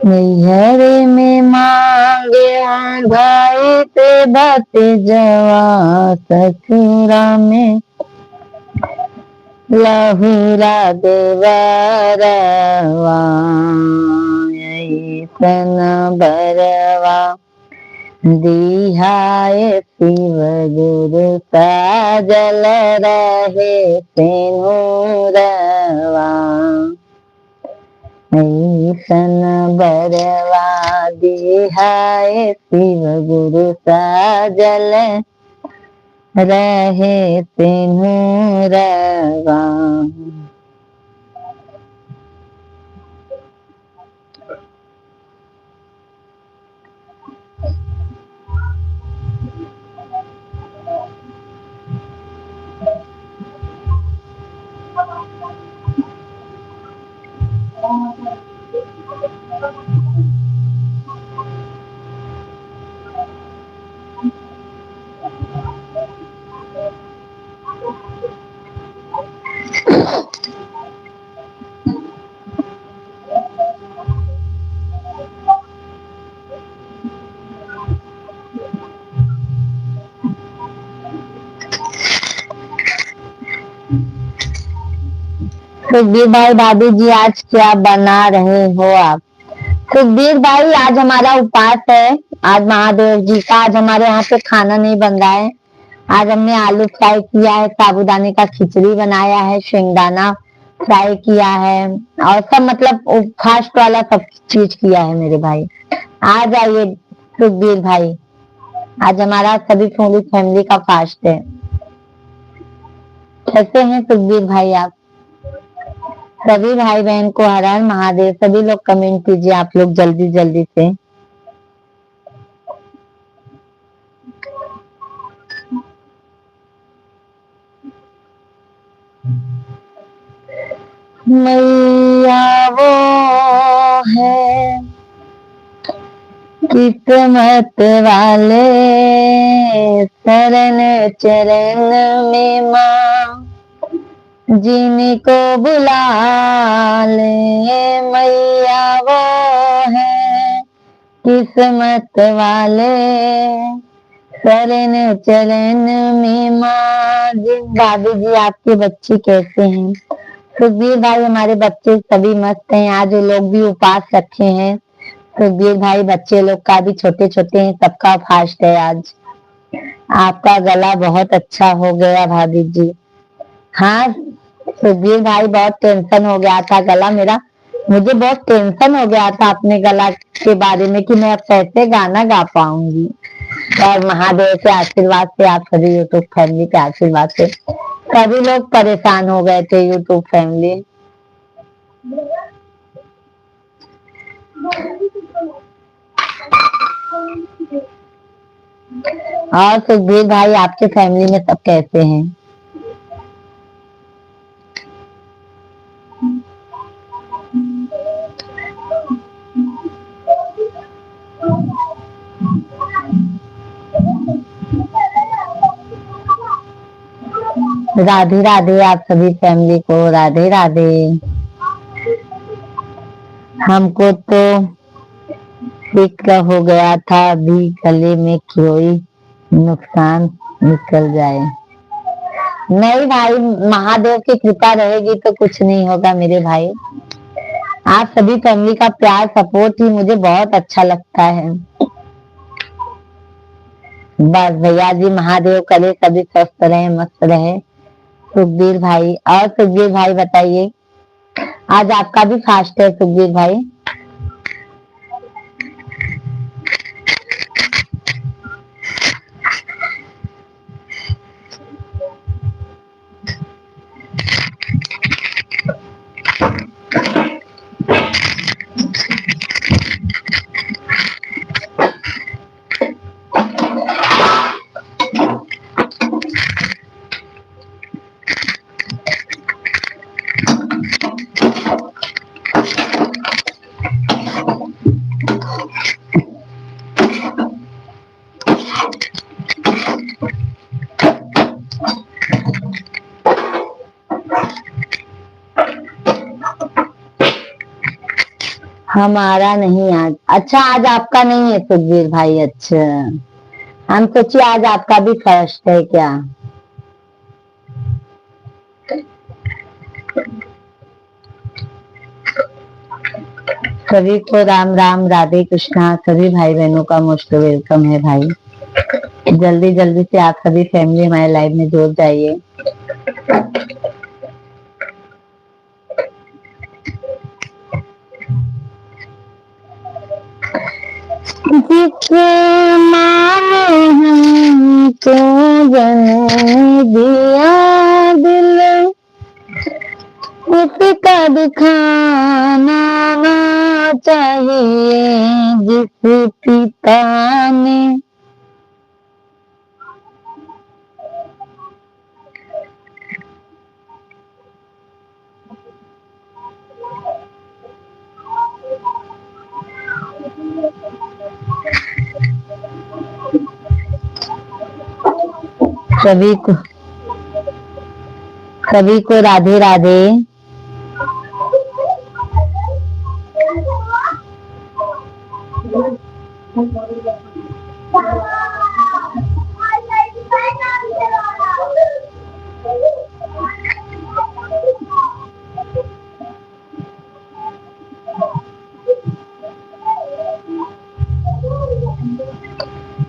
नैहरे में मांगे गाए ते बात जवा, ससुरा में लहुरा देवरवा, ऐसन बरवा दिहाए शिव गुरु साजल रहे तेनुरवा, ऐसन बरवा दिहाए शिव गुरु साजल रहे तेनू रवा। सुखबीर भाई, भाभी जी आज क्या बना रहे हो आप? सुखबीर भाई, आज हमारा उपवास है। आज महादेव जी का, आज हमारे यहाँ पे खाना नहीं बन रहा है। आज हमने आलू फ्राई किया है, साबूदाने का खिचड़ी बनाया है, शेंगदाना फ्राई किया है, और सब मतलब फास्ट वाला सब चीज किया है मेरे भाई। आ जाइए सुखबीर भाई, आज हमारा सभी पूरी फैमिली का फास्ट है। कैसे हैं सुखबीर भाई आप? सभी भाई बहन को हर हर महादेव। सभी लोग कमेंट कीजिए आप लोग जल्दी जल्दी से। मैया वो है किस्मत वाले, शरण चरण में माँ जिनको बुला ले। मैया वो है किस्मत वाले, शरण चरण में माँ। जी भाभी जी, आपके बच्चे कैसे हैं? सुखबीर भाई, हमारे बच्चे सभी मस्त हैं। आज वो लोग भी उपवास रखे हैं। सुखबीर भाई, बच्चे लोग का भी छोटे छोटे हैं, सबका फास्ट है आज। आपका गला बहुत अच्छा हो गया भाभी जी। हाँ सुखबीर भाई, बहुत टेंशन हो गया था गला मेरा। मुझे बहुत टेंशन हो गया था अपने गला के बारे में कि मैं अब कैसे गाना गा पाऊंगी। और महादेव के आशीर्वाद से, आप सभी यूट्यूब फैमिली के आशीर्वाद से सभी लोग परेशान हो गए थे यूट्यूब फैमिली। और सुखबीर भाई, आपके फैमिली में सब कैसे हैं? राधे राधे आप सभी फैमिली को, राधे राधे। हमको तो फिक्र हो गया था अभी गले में कोई नुकसान निकल जाए। नहीं भाई, महादेव की कृपा रहेगी तो कुछ नहीं होगा मेरे भाई। आप सभी फैमिली का प्यार सपोर्ट ही मुझे बहुत अच्छा लगता है। बस भैया जी, महादेव करे सभी स्वस्थ रहे, मस्त रहे। सुखबीर भाई, और सुखबीर भाई बताइए, आज आपका भी फास्ट है सुखबीर भाई? हमारा नहीं आज। अच्छा, आज आपका नहीं है सुखबीर भाई? अच्छा, हम सोचिए आज आपका भी फर्स्ट है क्या। सभी को राम राम, राधे कृष्णा। सभी भाई बहनों का मोस्ट वेलकम है भाई। जल्दी जल्दी से आप सभी फैमिली हमारे लाइव में जुड़ जाइए। जिस माँ ने हमको सूजन दिया दिल इसका दिखाना ना चाहिए जिस पिता ने सभी को राधे राधे।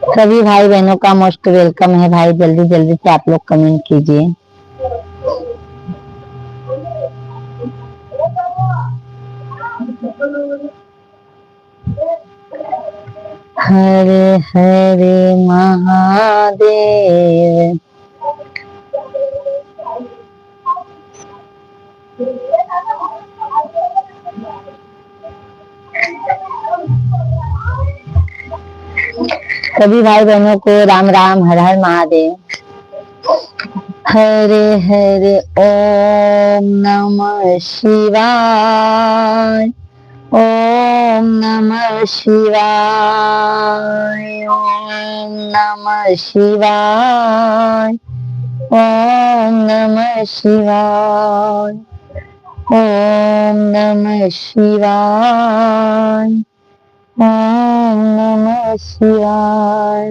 सभी भाई बहनों का मोस्ट वेलकम है भाई, जल्दी जल्दी से आप लोग कमेंट कीजिए। हरे हरे महादेव। सभी भाई बहनों को राम राम, हर हर महादेव। हरे हरे ओम नमः शिवाय, ओम नमः शिवाय, ओम नमः शिवाय, ओम नमः शिवाय, ओम नमः शिवाय, ओम नमः शिवाय।